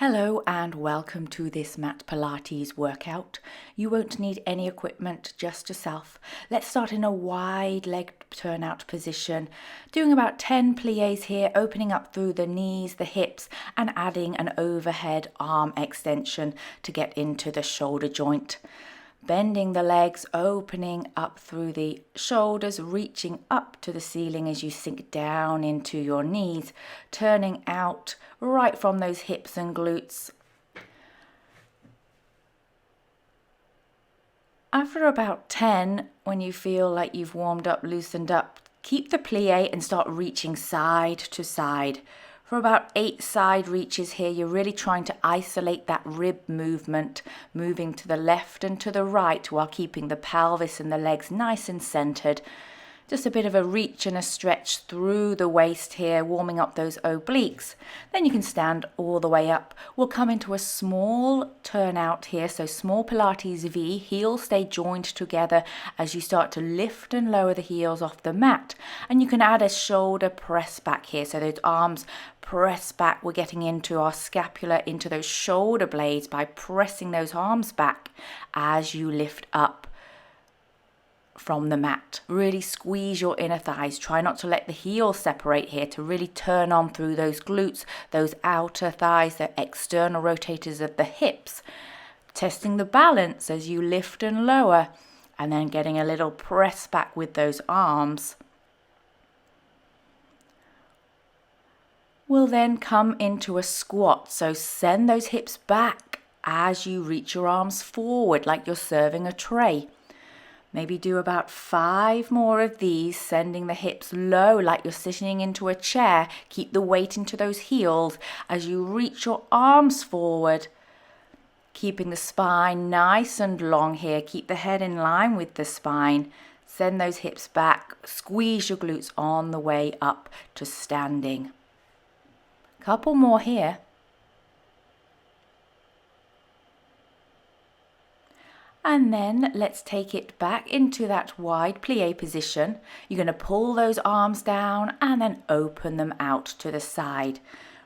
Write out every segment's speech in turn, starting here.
Hello and welcome to this mat Pilates workout. You won't need any equipment, just yourself. Let's start in a wide leg turnout position, doing about 10 pliés here, opening up through the knees, the hips, and adding an overhead arm extension to get into the shoulder joint. Bending the legs, opening up through the shoulders, reaching up to the ceiling as you sink down into your knees, turning out right from those hips and glutes. After about 10, when you feel like you've warmed up, loosened up, keep the plie and start reaching side to side. For about 8 side reaches here, you're really trying to isolate that rib movement, moving to the left and to the right while keeping the pelvis and the legs nice and centered. Just a bit of a reach and a stretch through the waist here, warming up those obliques. Then you can stand all the way up. We'll come into a small turnout here, so small Pilates V. Heels stay joined together as you start to lift and lower the heels off the mat. And you can add a shoulder press back here, so those arms press back. We're getting into our scapula, into those shoulder blades by pressing those arms back as you lift up from the mat. Really squeeze your inner thighs. Try not to let the heels separate here, to really turn on through those glutes, those outer thighs, the external rotators of the hips. Testing the balance as you lift and lower, and then getting a little press back with those arms. We'll then come into a squat, so send those hips back as you reach your arms forward like you're serving a tray. Maybe do about 5 more of these, sending the hips low like you're sitting into a chair. Keep the weight into those heels as you reach your arms forward. Keeping the spine nice and long here. Keep the head in line with the spine. Send those hips back. Squeeze your glutes on the way up to standing. Couple more here. And then let's take it back into that wide plie position. You're going to pull those arms down and then open them out to the side.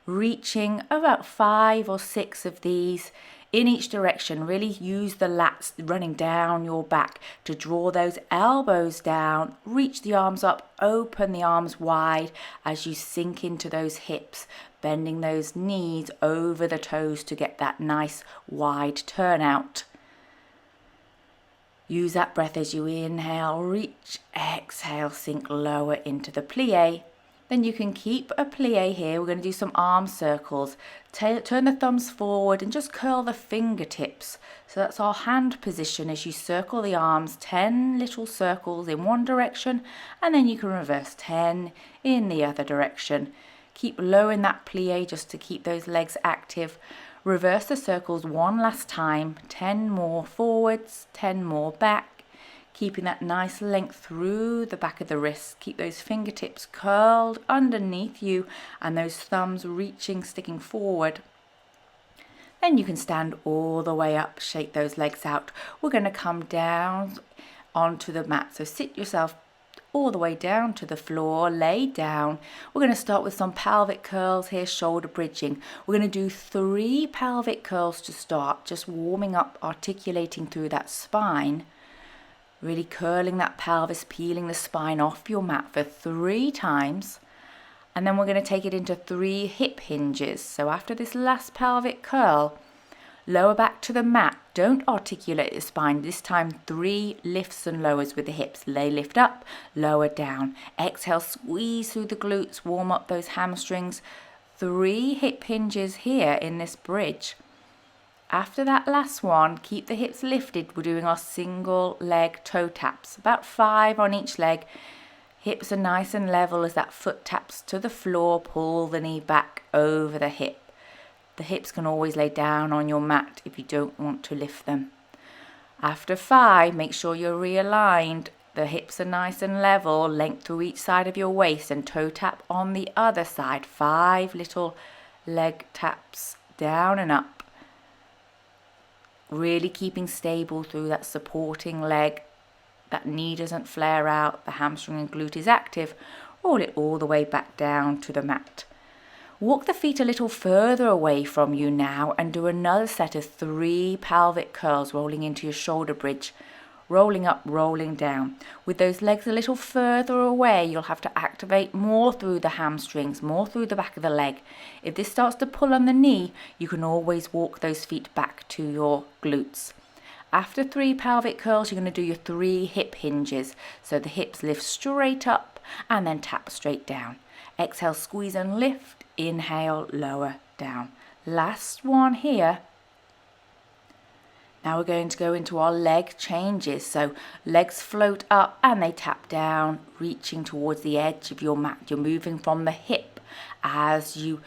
Reaching about 5 or 6 of these in each direction. Really use the lats running down your back to draw those elbows down. Reach the arms up, open the arms wide as you sink into those hips, bending those knees over the toes to get that nice wide turnout. Use that breath as you inhale, reach, exhale, sink lower into the plie. Then you can keep a plie here. We're going to do some arm circles. Turn the thumbs forward and just curl the fingertips. So that's our hand position as you circle the arms, 10 little circles in one direction, and then you can reverse 10 in the other direction. Keep low in that plie just to keep those legs active. Reverse the circles one last time, 10 more forwards, 10 more back, keeping that nice length through the back of the wrists. Keep those fingertips curled underneath you and those thumbs reaching, sticking forward. Then you can stand all the way up, shake those legs out. We're going to come down onto the mat, so sit yourself all the way down to the floor, lay down. We're going to start with some pelvic curls here, shoulder bridging. We're going to do 3 pelvic curls to start, just warming up, articulating through that spine, really curling that pelvis, peeling the spine off your mat for 3 times. And then we're going to take it into 3 hip hinges. So after this last pelvic curl, lower back to the mat. Don't articulate the spine. This time 3 lifts and lowers with the hips. Lift up, lower down. Exhale, squeeze through the glutes, warm up those hamstrings. 3 hip hinges here in this bridge. After that last one, keep the hips lifted. We're doing our single leg toe taps. About 5 on each leg. Hips are nice and level as that foot taps to the floor. Pull the knee back over the hip. The hips can always lay down on your mat if you don't want to lift them. After 5, make sure you're realigned. The hips are nice and level, length through each side of your waist, and toe tap on the other side. 5 little leg taps down and up. Really keeping stable through that supporting leg. That knee doesn't flare out, the hamstring and glute is active. Roll it all the way back down to the mat. Walk the feet a little further away from you now and do another set of 3 pelvic curls, rolling into your shoulder bridge. Rolling up, rolling down. With those legs a little further away, you'll have to activate more through the hamstrings, more through the back of the leg. If this starts to pull on the knee, you can always walk those feet back to your glutes. After 3 pelvic curls, you're going to do your 3 hip hinges. So the hips lift straight up and then tap straight down. Exhale, squeeze and lift. Inhale, lower, down. Last one here. Now we're going to go into our leg changes. So legs float up and they tap down, reaching towards the edge of your mat. You're moving from the hip as you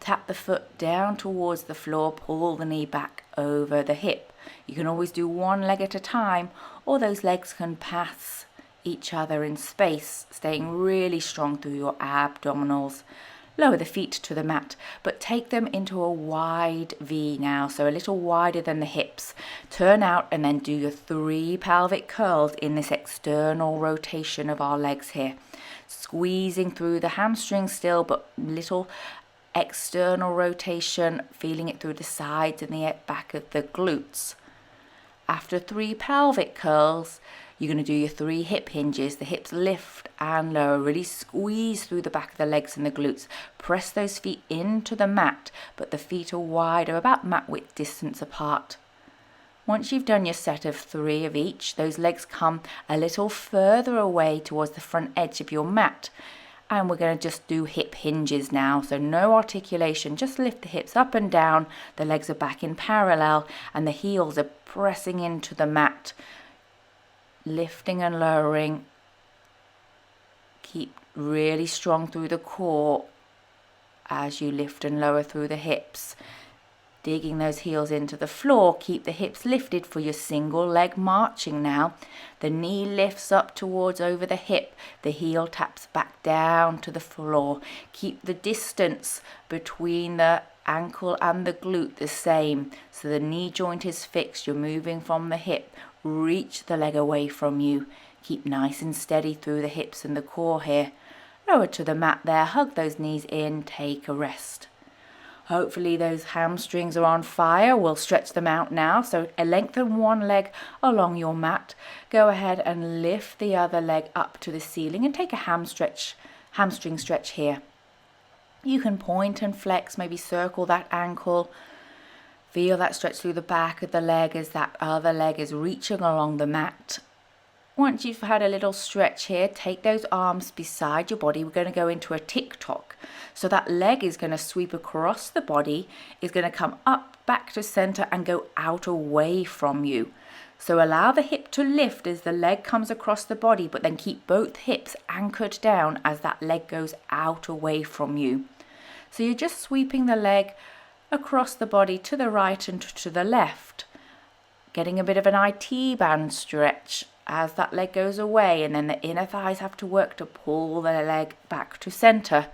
tap the foot down towards the floor, pull the knee back over the hip. You can always do one leg at a time, or those legs can pass each other in space, staying really strong through your abdominals. Lower the feet to the mat, but take them into a wide V now, so a little wider than the hips. Turn out and then do your 3 pelvic curls in this external rotation of our legs here. Squeezing through the hamstrings still, but little external rotation, feeling it through the sides and the back of the glutes. After 3 pelvic curls, you're going to do your 3 hip hinges. The hips lift and lower. Really squeeze through the back of the legs and the glutes. Press those feet into the mat, but the feet are wider, about mat width distance apart. Once you've done your set of 3 of each, those legs come a little further away towards the front edge of your mat. And we're going to just do hip hinges now. So no articulation, just lift the hips up and down. The legs are back in parallel and the heels are pressing into the mat. Lifting and lowering. Keep really strong through the core as you lift and lower through the hips. Digging those heels into the floor. Keep the hips lifted for your single leg marching now. The knee lifts up towards over the hip. The heel taps back down to the floor. Keep the distance between the ankle and the glute the same. So the knee joint is fixed. You're moving from the hip. Reach the leg away from you. Keep nice and steady through the hips and the core here. Lower to the mat there. Hug those knees in. Take a rest. Hopefully those hamstrings are on fire. We'll stretch them out now. So lengthen one leg along your mat. Go ahead and lift the other leg up to the ceiling and take a hamstring stretch here. You can point and flex, maybe circle that ankle. Feel that stretch through the back of the leg as that other leg is reaching along the mat. Once you've had a little stretch here, take those arms beside your body. We're going to go into a tick-tock. So that leg is going to sweep across the body, is going to come up back to center and go out away from you. So allow the hip to lift as the leg comes across the body, but then keep both hips anchored down as that leg goes out away from you. So you're just sweeping the leg across the body to the right and to the left, getting a bit of an IT band stretch as that leg goes away, and then the inner thighs have to work to pull the leg back to center.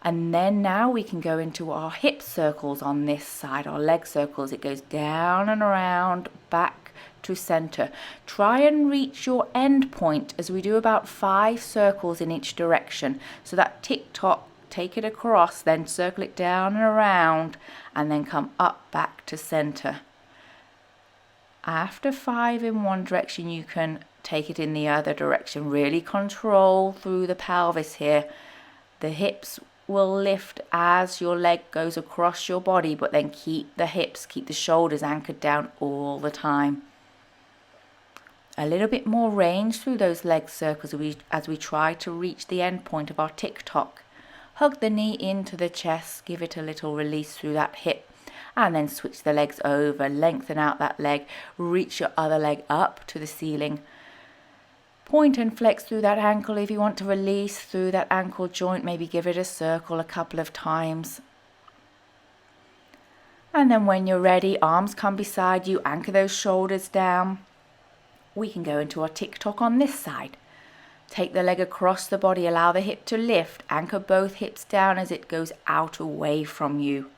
And then now we can go into our hip circles on this side, our leg circles. It goes down and around, back to center. Try and reach your end point as we do about 5 circles in each direction. So that tick-tock, take it across, then circle it down and around, and then come up back to center. After 5 in one direction, you can take it in the other direction. Really control through the pelvis here. The hips will lift as your leg goes across your body, but then keep the hips, keep the shoulders anchored down all the time. A little bit more range through those leg circles as we try to reach the end point of our tick-tock. Hug the knee into the chest, give it a little release through that hip, and then switch the legs over, lengthen out that leg, reach your other leg up to the ceiling. Point and flex through that ankle if you want to release through that ankle joint, maybe give it a circle a couple of times. And then when you're ready, arms come beside you, anchor those shoulders down. We can go into our tick-tock on this side. Take the leg across the body, allow the hip to lift, anchor both hips down as it goes out away from you.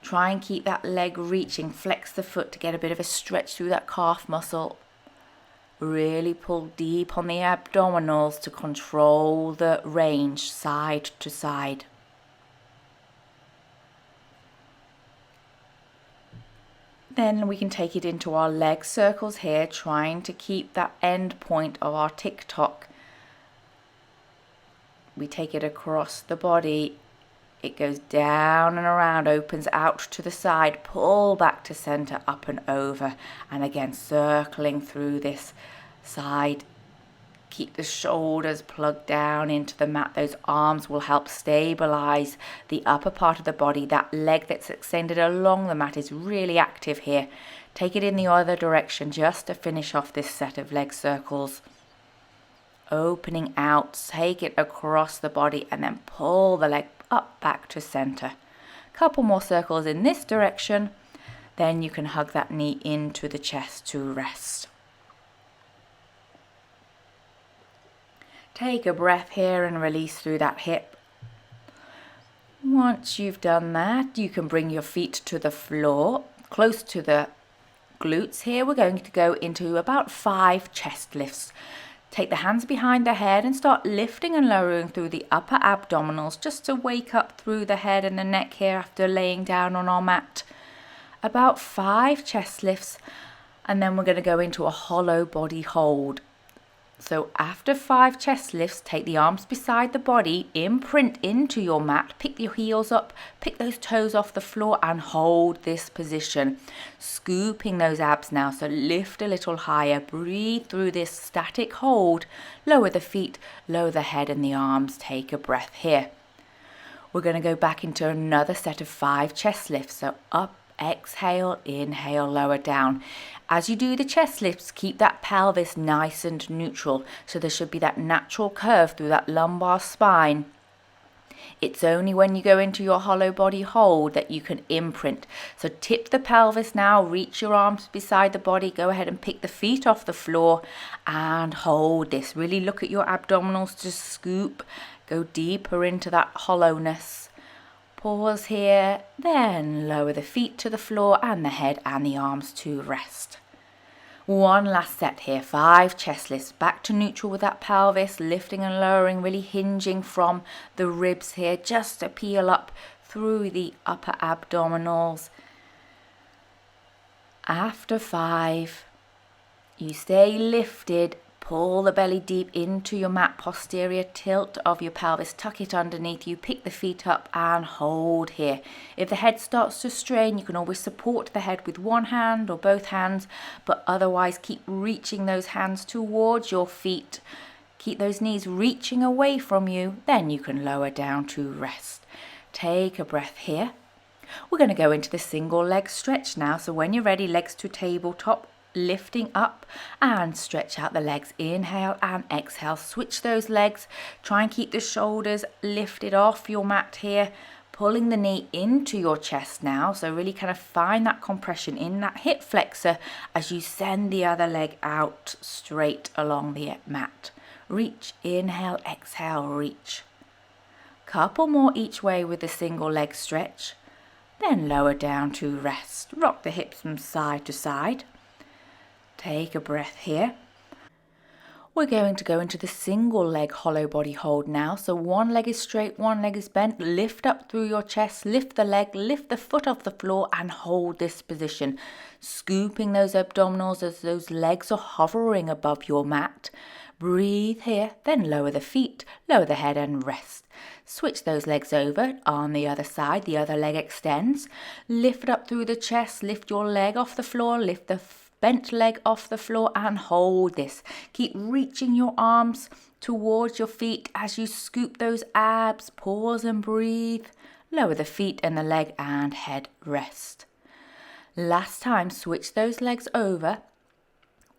Try and keep that leg reaching, flex the foot to get a bit of a stretch through that calf muscle. Really pull deep on the abdominals to control the range side to side. Then we can take it into our leg circles here, trying to keep that end point of our tick-tock. We take it across the body. It goes down and around, opens out to the side, pull back to center, up and over. And again, circling through this side. Keep the shoulders plugged down into the mat. Those arms will help stabilize the upper part of the body. That leg that's extended along the mat is really active here. Take it in the other direction just to finish off this set of leg circles. Opening out, take it across the body and then pull the leg up back to center. Couple more circles in this direction. Then you can hug that knee into the chest to rest. Take a breath here and release through that hip. Once you've done that, you can bring your feet to the floor, close to the glutes here. We're going to go into about 5 chest lifts. Take the hands behind the head and start lifting and lowering through the upper abdominals just to wake up through the head and the neck here after laying down on our mat. About 5 chest lifts, and then we're going to go into a hollow body hold. So after 5 chest lifts, take the arms beside the body, imprint into your mat, pick your heels up, pick those toes off the floor and hold this position. Scooping those abs now, so lift a little higher, breathe through this static hold, lower the feet, lower the head and the arms, take a breath here. We're going to go back into another set of 5 chest lifts, so up, exhale, inhale, lower down. As you do the chest lifts, keep that pelvis nice and neutral, so there should be that natural curve through that lumbar spine. It's only when you go into your hollow body hold that you can imprint. So tip the pelvis now, reach your arms beside the body, go ahead and pick the feet off the floor and hold this. Really look at your abdominals to scoop, go deeper into that hollowness. Pause here, then lower the feet to the floor and the head and the arms to rest. One last set here, 5 chest lifts, back to neutral with that pelvis, lifting and lowering, really hinging from the ribs here, just to peel up through the upper abdominals. After 5, you stay lifted. Pull the belly deep into your mat, posterior tilt of your pelvis, tuck it underneath you, pick the feet up and hold here. If the head starts to strain, you can always support the head with one hand or both hands, but otherwise keep reaching those hands towards your feet. Keep those knees reaching away from you, then you can lower down to rest. Take a breath here. We're going to go into the single leg stretch now, so when you're ready, legs to tabletop, lifting up and stretch out the legs. Inhale and exhale. Switch those legs. Try and keep the shoulders lifted off your mat here. Pulling the knee into your chest now. So really kind of find that compression in that hip flexor as you send the other leg out straight along the mat. Reach, inhale, exhale, reach. Couple more each way with the single leg stretch. Then lower down to rest. Rock the hips from side to side. Take a breath here. We're going to go into the single leg hollow body hold now. So one leg is straight, one leg is bent. Lift up through your chest, lift the leg, lift the foot off the floor and hold this position. Scooping those abdominals as those legs are hovering above your mat. Breathe here, then lower the feet, lower the head and rest. Switch those legs over on the other side. The other leg extends. Lift up through the chest, lift your leg off the floor, lift the bent leg off the floor and hold this. Keep reaching your arms towards your feet as you scoop those abs. Pause and breathe. Lower the feet and the leg and head rest. Last time, switch those legs over.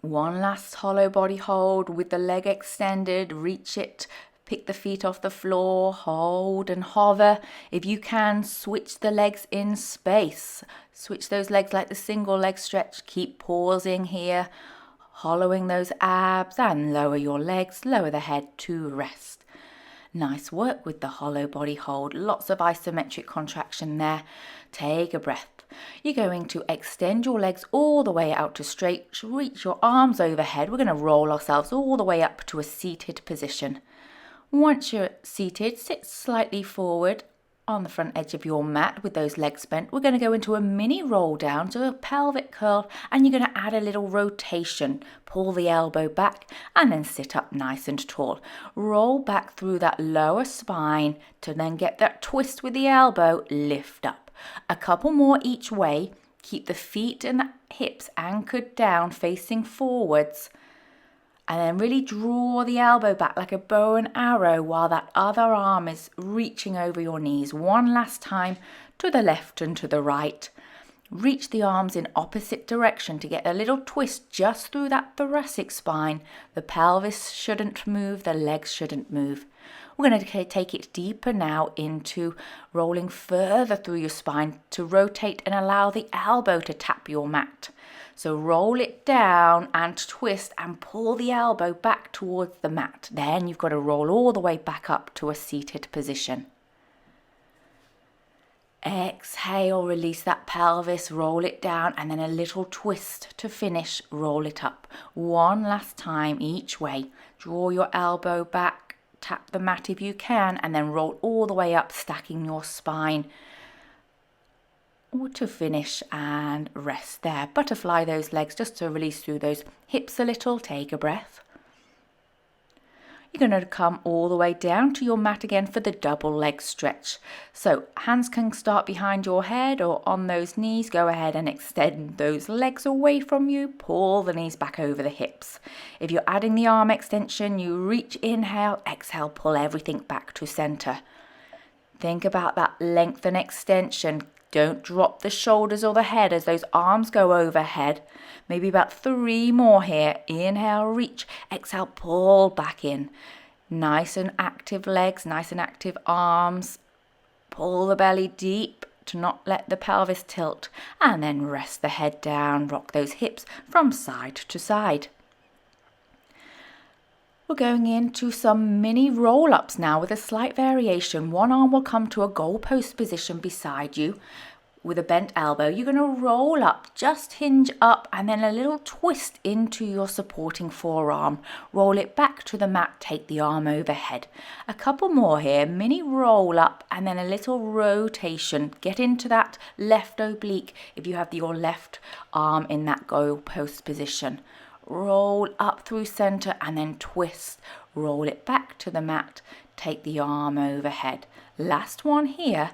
One last hollow body hold with the leg extended. Reach it. Pick the feet off the floor, hold and hover. If you can, switch the legs in space. Switch those legs like the single leg stretch. Keep pausing here, hollowing those abs and lower your legs, lower the head to rest. Nice work with the hollow body hold. Lots of isometric contraction there. Take a breath. You're going to extend your legs all the way out to straight. Reach your arms overhead. We're going to roll ourselves all the way up to a seated position. Once you're seated, sit slightly forward, On the front edge of your mat with those legs bent, we're going to go into a mini roll down, so a pelvic curl, and you're going to add a little rotation. Pull the elbow back and then sit up nice and tall. Roll back through that lower spine to then get that twist with the elbow, lift up. A couple more each way. Keep the feet and the hips anchored down, facing forwards. And then really draw the elbow back like a bow and arrow while that other arm is reaching over your knees. One last time to the left and to the right. Reach the arms in opposite direction to get a little twist just through that thoracic spine. The pelvis shouldn't move, the legs shouldn't move. We're going to take it deeper now into rolling further through your spine to rotate and allow the elbow to tap your mat. So roll it down and twist and pull the elbow back towards the mat. Then you've got to roll all the way back up to a seated position. Exhale, release that pelvis, roll it down, and then a little twist to finish, roll it up. One last time each way. Draw your elbow back, tap the mat if you can, and then roll all the way up, stacking your spine. Or to finish and rest there. Butterfly those legs just to release through those hips a little. Take a breath. You're going to come all the way down to your mat again for the double leg stretch. So hands can start behind your head or on those knees. Go ahead and extend those legs away from you. Pull the knees back over the hips. If you're adding the arm extension, you reach, inhale, exhale, pull everything back to center. Think about that length and extension. Don't drop the shoulders or the head as those arms go overhead. Maybe about 3 more here. Inhale, reach. Exhale, pull back in. Nice and active legs, nice and active arms. Pull the belly deep to not let the pelvis tilt. And then rest the head down. Rock those hips from side to side. We're going into some mini roll-ups now with a slight variation. One arm will come to a goalpost position beside you with a bent elbow. You're going to roll up, just hinge up, and then a little twist into your supporting forearm. Roll it back to the mat, take the arm overhead. A couple more here, mini roll up, and then a little rotation. Get into that left oblique if you have your left arm in that goalpost position. Roll up through center and then twist. Roll it back to the mat. Take the arm overhead. Last one here.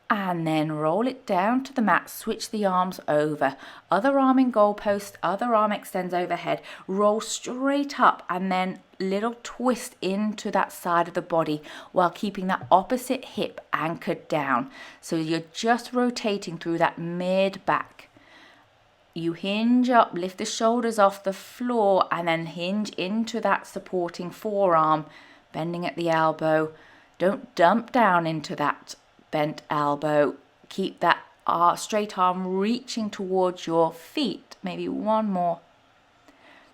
And then roll it down to the mat. Switch the arms over. Other arm in goalpost. Other arm extends overhead. Roll straight up and then little twist into that side of the body while keeping that opposite hip anchored down. So you're just rotating through that mid back. You hinge up, lift the shoulders off the floor and then hinge into that supporting forearm, bending at the elbow. Don't dump down into that bent elbow. Keep that straight arm reaching towards your feet. Maybe one more.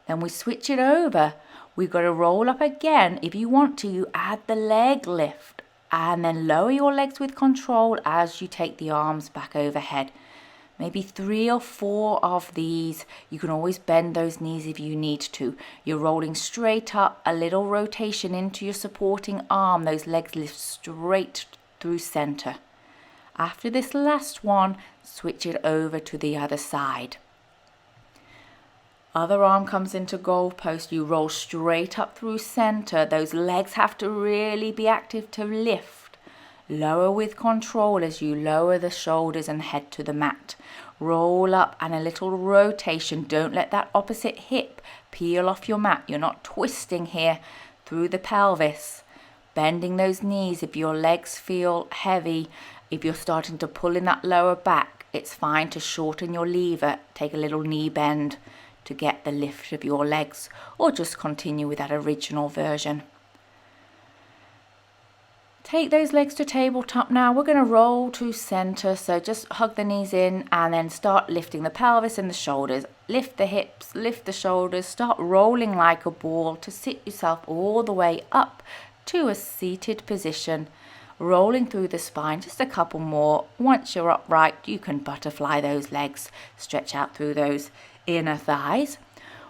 Then we switch it over. We've got to roll up again. If you want to, you add the leg lift and then lower your legs with control as you take the arms back overhead. Maybe 3 or 4 of these. You can always bend those knees if you need to. You're rolling straight up, a little rotation into your supporting arm. Those legs lift straight through center. After this last one, switch it over to the other side. Other arm comes into goalpost. You roll straight up through center. Those legs have to really be active to lift. Lower with control as you lower the shoulders and head to the mat. Roll up and a little rotation. Don't let that opposite hip peel off your mat. You're not twisting here through the pelvis. Bending those knees if your legs feel heavy. If you're starting to pull in that lower back, it's fine to shorten your lever. Take a little knee bend to get the lift of your legs, or just continue with that original version. Take those legs to tabletop now. We're going to roll to center. So just hug the knees in and then start lifting the pelvis and the shoulders. Lift the hips, lift the shoulders. Start rolling like a ball to sit yourself all the way up to a seated position. Rolling through the spine. Just a couple more. Once you're upright, you can butterfly those legs. Stretch out through those inner thighs.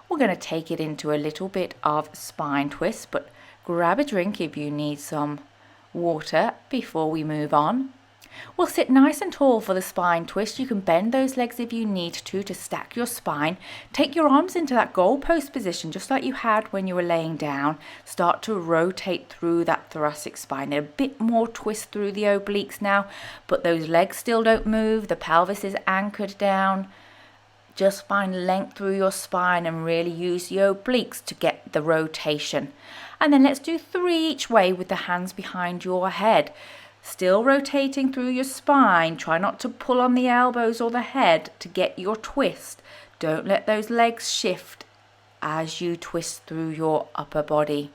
We're going to take it into a little bit of spine twist, but grab a drink if you need some water before we move on. We'll sit nice and tall for the spine twist. You can bend those legs if you need to stack your spine. Take your arms into that goalpost position, just like you had when you were laying down. Start to rotate through that thoracic spine. A bit more twist through the obliques now, but those legs still don't move. The pelvis is anchored down. Just find length through your spine and really use the obliques to get the rotation. And then let's do 3 each way with the hands behind your head. Still rotating through your spine. Try not to pull on the elbows or the head to get your twist. Don't let those legs shift as you twist through your upper body.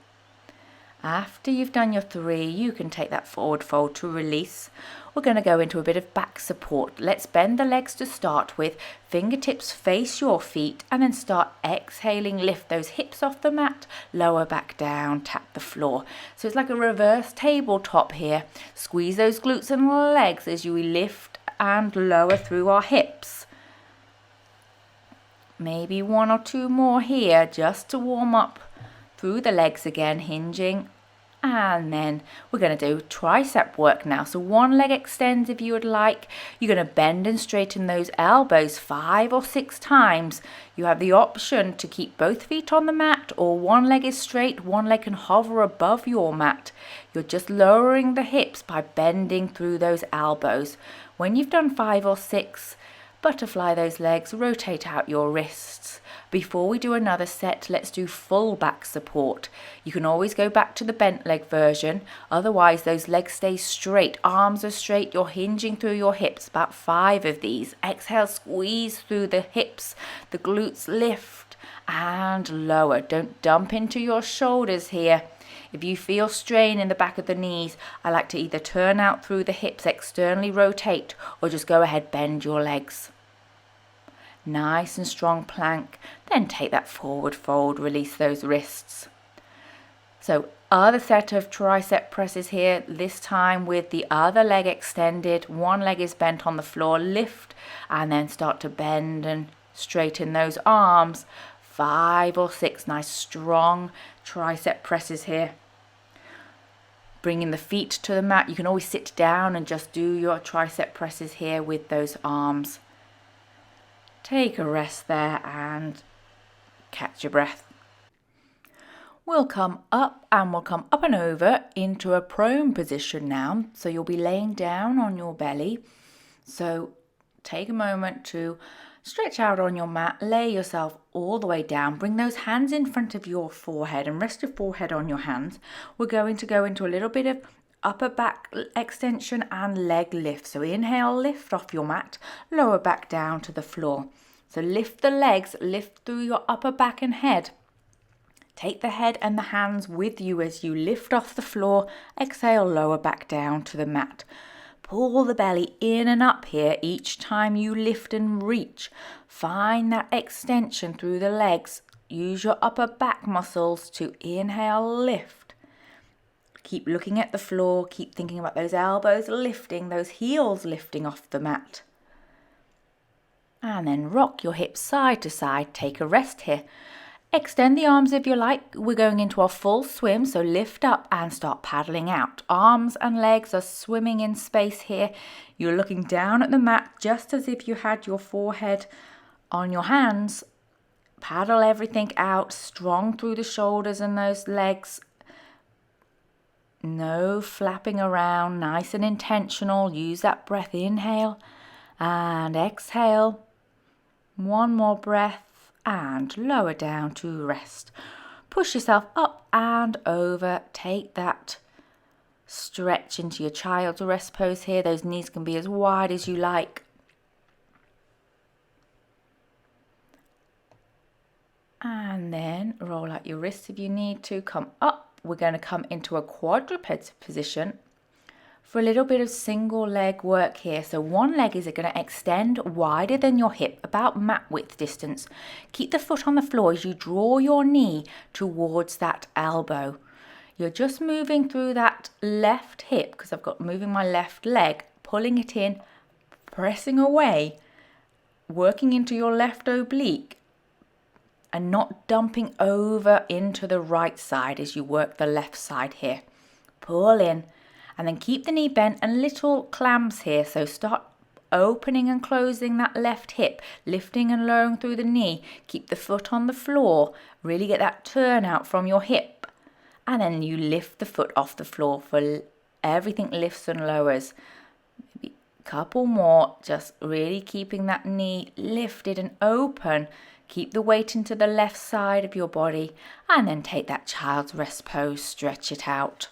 After you've done your 3, you can take that forward fold to release. We're going to go into a bit of back support. Let's bend the legs to start with. Fingertips face your feet and then start exhaling. Lift those hips off the mat, lower back down, tap the floor. So it's like a reverse tabletop here. Squeeze those glutes and legs as you lift and lower through our hips. Maybe 1 or 2 more here just to warm up through the legs again, hinging. And then we're going to do tricep work now. So 1 leg extends if you would like. You're going to bend and straighten those elbows 5 or 6 times. You have the option to keep both feet on the mat, or 1 leg is straight, 1 leg can hover above your mat. You're just lowering the hips by bending through those elbows. When you've done 5 or 6, butterfly those legs, rotate out your wrists. Before we do another set, let's do full back support. You can always go back to the bent leg version. Otherwise, those legs stay straight. Arms are straight. You're hinging through your hips. About 5 of these. Exhale, squeeze through the hips. The glutes lift and lower. Don't dump into your shoulders here. If you feel strain in the back of the knees, I like to either turn out through the hips, externally rotate, or just go ahead, bend your legs. Nice and strong plank. Then take that forward fold, release those wrists. So other set of tricep presses here, this time with the other leg extended. 1 leg is bent on the floor. Lift and then start to bend and straighten those arms. 5 or 6 nice strong tricep presses here. Bringing the feet to the mat. You can always sit down and just do your tricep presses here with those arms. Take a rest there and catch your breath. We'll come up and over into a prone position now. So you'll be laying down on your belly. So take a moment to stretch out on your mat, lay yourself all the way down. Bring those hands in front of your forehead and rest your forehead on your hands. We're going to go into a little bit of upper back extension and leg lift. So inhale, lift off your mat, lower back down to the floor. So lift the legs, lift through your upper back and head. Take the head and the hands with you as you lift off the floor. Exhale, lower back down to the mat. Pull the belly in and up here each time you lift and reach. Find that extension through the legs. Use your upper back muscles to inhale, lift. Keep looking at the floor. Keep thinking about those elbows lifting, those heels lifting off the mat. And then rock your hips side to side. Take a rest here. Extend the arms if you like. We're going into a full swim, so lift up and start paddling out. Arms and legs are swimming in space here. You're looking down at the mat just as if you had your forehead on your hands. Paddle everything out, strong through the shoulders and those legs. No flapping around, nice and intentional. Use that breath. Inhale and exhale. 1 more breath and lower down to rest. Push yourself up and over. Take that stretch into your child's rest pose here. Those knees can be as wide as you like. And then roll out your wrists if you need to. Come up. We're going to come into a quadruped position for a little bit of single leg work here. So 1 leg is going to extend wider than your hip, about mat width distance. Keep the foot on the floor as you draw your knee towards that elbow. You're just moving through that left hip, because I've got moving my left leg, pulling it in, pressing away, working into your left oblique, and not dumping over into the right side as you work the left side here. Pull in And then keep the knee bent and little clams here. So start opening and closing that left hip, lifting and lowering through the knee. Keep the foot on the floor. Really get that turn out from your hip. And then you lift the foot off the floor for everything lifts and lowers. Maybe a couple more, just really keeping that knee lifted and open. Keep the weight into the left side of your body and then take that child's rest pose, stretch it out.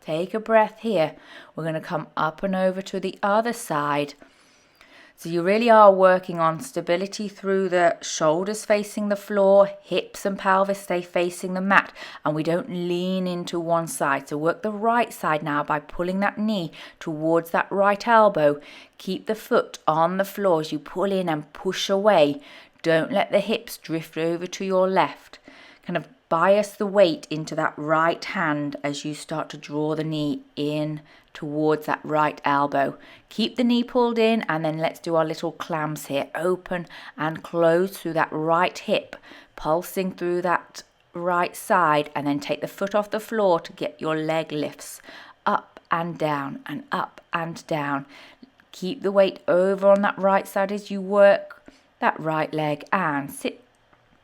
Take a breath here. We're going to come up and over to the other side. So you really are working on stability through the shoulders facing the floor, hips and pelvis stay facing the mat, and we don't lean into one side. So work the right side now by pulling that knee towards that right elbow. Keep the foot on the floor as you pull in and push away. Don't let the hips drift over to your left. Kind of bias the weight into that right hand as you start to draw the knee in towards that right elbow. Keep the knee pulled in, and then let's do our little clams here. Open and close through that right hip, pulsing through that right side, and then take the foot off the floor to get your leg lifts up and down and up and down. Keep the weight over on that right side as you work that right leg, and sit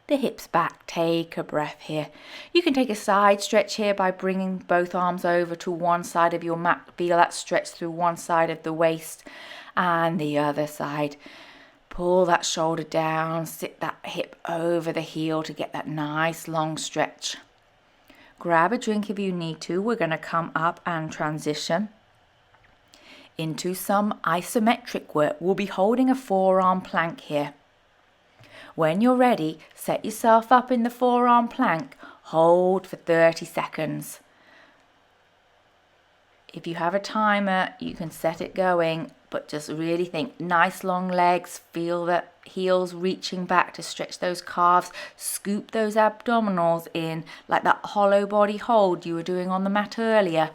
the hips back. Take a breath here. You can take a side stretch here by bringing both arms over to one side of your mat. Feel that stretch through one side of the waist and the other side. Pull that shoulder down, sit that hip over the heel to get that nice long stretch. Grab a drink if you need to. We're going to come up and transition into some isometric work. We'll be holding a forearm plank here. When you're ready, set yourself up in the forearm plank. Hold for 30 seconds. If you have a timer, you can set it going, but just really think nice long legs. Feel the heels reaching back to stretch those calves. Scoop those abdominals in like that hollow body hold you were doing on the mat earlier.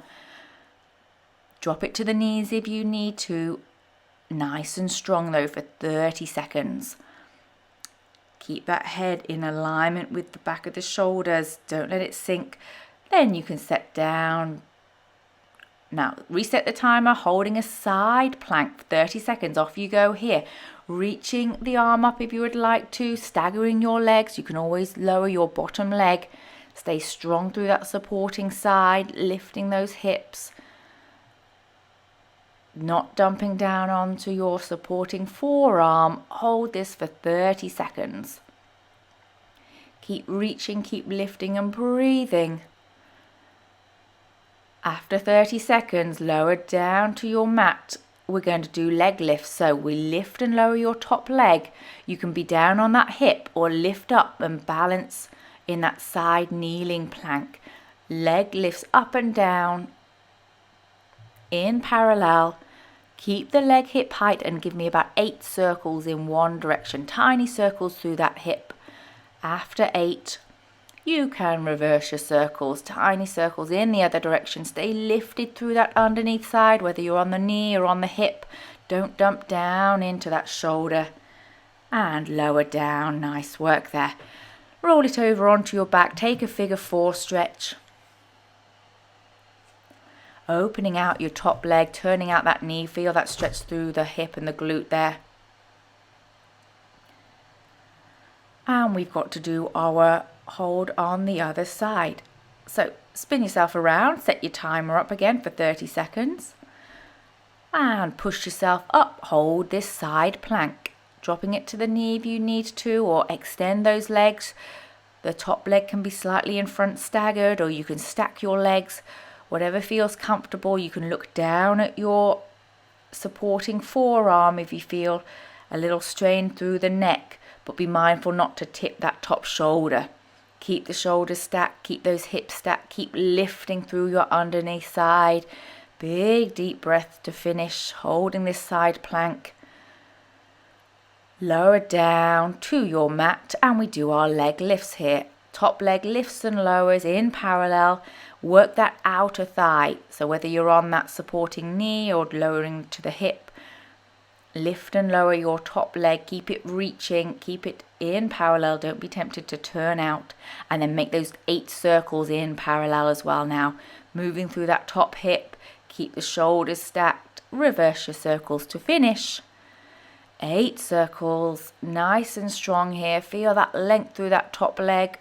Drop it to the knees if you need to. Nice and strong though for 30 seconds. Keep that head in alignment with the back of the shoulders. Don't let it sink. Then you can set down. Now, reset the timer, holding a side plank for 30 seconds. Off you go here. Reaching the arm up if you would like to. Staggering your legs. You can always lower your bottom leg. Stay strong through that supporting side. Lifting those hips. Not dumping down onto your supporting forearm. Hold this for 30 seconds. Keep reaching, keep lifting and breathing. After 30 seconds, lower down to your mat. We're going to do leg lifts. So we lift and lower your top leg. You can be down on that hip or lift up and balance in that side kneeling plank. Leg lifts up and down in parallel. Keep the leg hip height and give me about 8 circles in one direction. Tiny circles through that hip. After 8, you can reverse your circles. Tiny circles in the other direction. Stay lifted through that underneath side, whether you're on the knee or on the hip. Don't dump down into that shoulder. And lower down. Nice work there. Roll it over onto your back. Take a figure 4 stretch. Opening out your top leg, turning out that knee. Feel that stretch through the hip and the glute there. And we've got to do our hold on the other side. So spin yourself around, set your timer up again for 30 seconds. And push yourself up, hold this side plank. Dropping it to the knee if you need to, or extend those legs. The top leg can be slightly in front staggered, or you can stack your legs. Whatever feels comfortable. You can look down at your supporting forearm if you feel a little strain through the neck, but be mindful not to tip that top shoulder. Keep the shoulders stacked, keep those hips stacked, keep lifting through your underneath side. Big deep breath to finish, holding this side plank. Lower down to your mat, and we do our leg lifts here. Top leg lifts and lowers in parallel. Work that outer thigh. So whether you're on that supporting knee or lowering to the hip, lift and lower your top leg. Keep it reaching. Keep it in parallel. Don't be tempted to turn out. And then make those 8 circles in parallel as well now. Moving through that top hip. Keep the shoulders stacked. Reverse your circles to finish. 8 circles, nice and strong here. Feel that length through that top leg.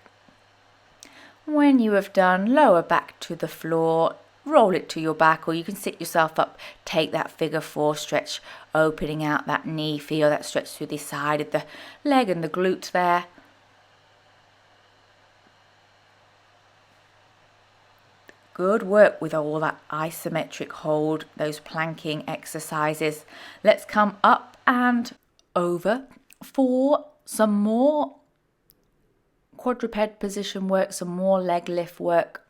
When you have done, lower back to the floor, roll it to your back, or you can sit yourself up. Take that figure 4 stretch, opening out that knee. Feel that stretch through the side of the leg and the glute there. Good work with all that isometric hold, those planking exercises. Let's come up and over for some more quadruped position work, some more leg lift work.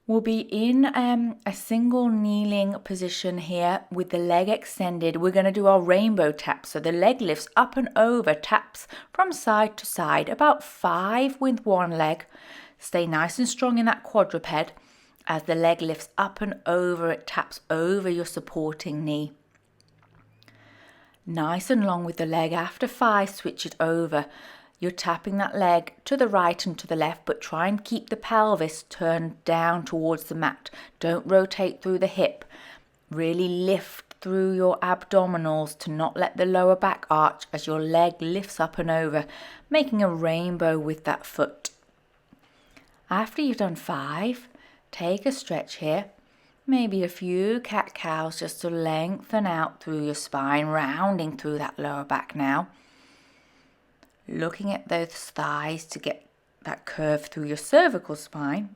We'll be in a single kneeling position here with the leg extended. We're going to do our rainbow taps. So the leg lifts up and over, taps from side to side, about 5 with one leg. Stay nice and strong in that quadruped. As the leg lifts up and over, it taps over your supporting knee. Nice and long with the leg. After 5, switch it over. You're tapping that leg to the right and to the left, but try and keep the pelvis turned down towards the mat. Don't rotate through the hip. Really lift through your abdominals to not let the lower back arch as your leg lifts up and over, making a rainbow with that foot. After you've done 5, take a stretch here. Maybe a few cat-cows just to lengthen out through your spine, rounding through that lower back now. Looking at those thighs to get that curve through your cervical spine.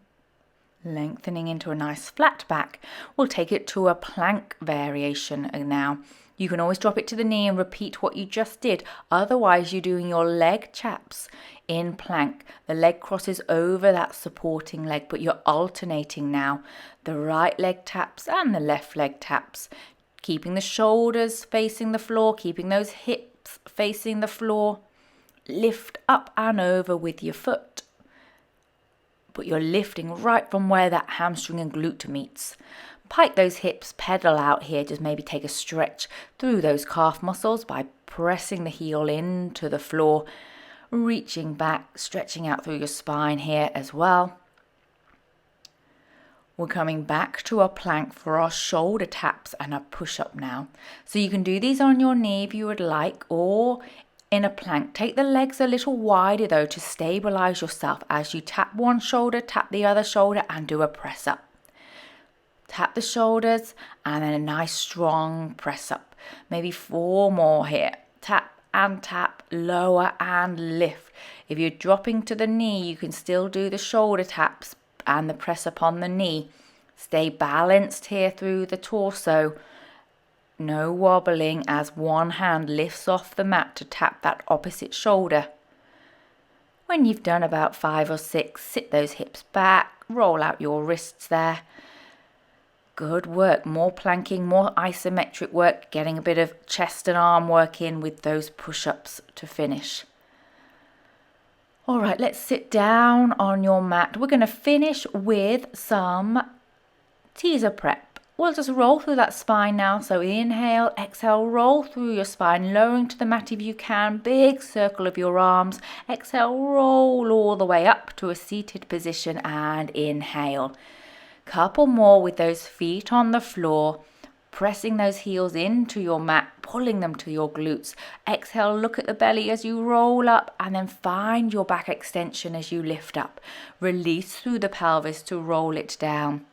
Lengthening into a nice flat back. We'll take it to a plank variation now. You can always drop it to the knee and repeat what you just did. Otherwise, you're doing your leg chaps in plank. The leg crosses over that supporting leg, but you're alternating now. The right leg taps and the left leg taps. Keeping the shoulders facing the floor, keeping those hips facing the floor. Lift up and over with your foot. But you're lifting right from where that hamstring and glute meets. Pike those hips, pedal out here. Just maybe take a stretch through those calf muscles by pressing the heel into the floor. Reaching back, stretching out through your spine here as well. We're coming back to a plank for our shoulder taps and a push-up now. So you can do these on your knee if you would like, or in a plank. Take the legs a little wider though to stabilize yourself as you tap one shoulder, tap the other shoulder and do a press up. Tap the shoulders and then a nice strong press up. Maybe 4 more here. Tap and tap, lower and lift. If you're dropping to the knee, you can still do the shoulder taps and the press up on the knee. Stay balanced here through the torso. No wobbling as one hand lifts off the mat to tap that opposite shoulder. When you've done about 5 or 6, sit those hips back, roll out your wrists there. Good work. More planking, more isometric work, getting a bit of chest and arm work in with those push-ups to finish. All right, let's sit down on your mat. We're going to finish with some teaser prep. We'll just roll through that spine now. So inhale, exhale, roll through your spine, lowering to the mat if you can. Big circle of your arms. Exhale, roll all the way up to a seated position and inhale. Couple more with those feet on the floor, pressing those heels into your mat, pulling them to your glutes. Exhale, look at the belly as you roll up and then find your back extension as you lift up. Release through the pelvis to roll it down.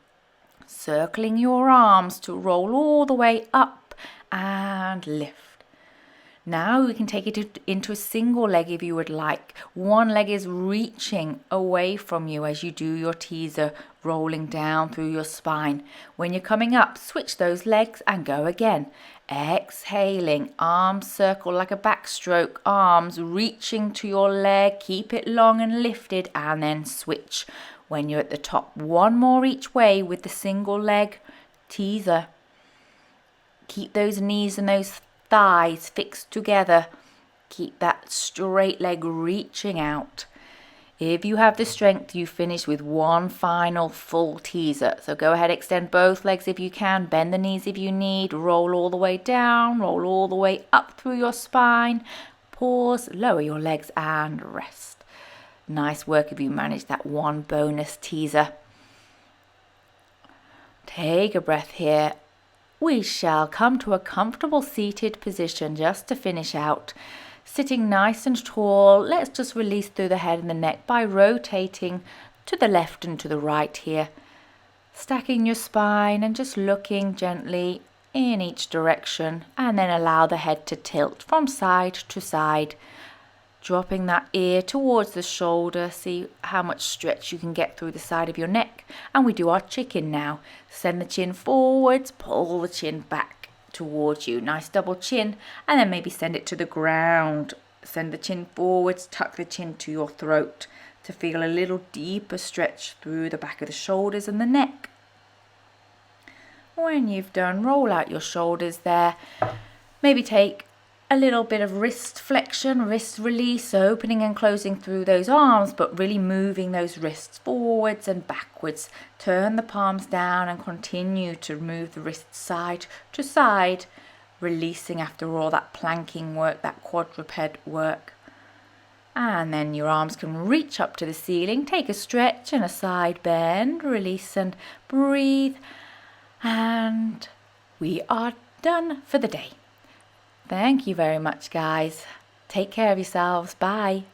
Circling your arms to roll all the way up and lift. Now we can take it into a single leg if you would like. One leg is reaching away from you as you do your teaser, rolling down through your spine. When you're coming up, switch those legs and go again. Exhaling, arms circle like a backstroke, arms reaching to your leg, keep it long and lifted, and then switch. When you're at the top, one more each way with the single leg teaser. Keep those knees and those thighs fixed together. Keep that straight leg reaching out. If you have the strength, you finish with one final full teaser. So go ahead, extend both legs if you can, bend the knees if you need, roll all the way down, roll all the way up through your spine, pause, lower your legs and rest. Nice work if you manage that one bonus teaser. Take a breath here. We shall come to a comfortable seated position just to finish out. Sitting nice and tall, let's just release through the head and the neck by rotating to the left and to the right here. Stacking your spine and just looking gently in each direction, and then allow the head to tilt from side to side. Dropping that ear towards the shoulder, see how much stretch you can get through the side of your neck. And we do our chicken now. Send the chin forwards, pull the chin back towards you. Nice double chin, and then maybe send it to the ground. Send the chin forwards, tuck the chin to your throat to feel a little deeper stretch through the back of the shoulders and the neck. When you've done, roll out your shoulders there. Maybe take a little bit of wrist flexion, wrist release, opening and closing through those arms, but really moving those wrists forwards and backwards. Turn the palms down and continue to move the wrists side to side, releasing after all that planking work, that quadruped work. And then your arms can reach up to the ceiling. Take a stretch and a side bend, release and breathe. And we are done for the day. Thank you very much, guys. Take care of yourselves. Bye.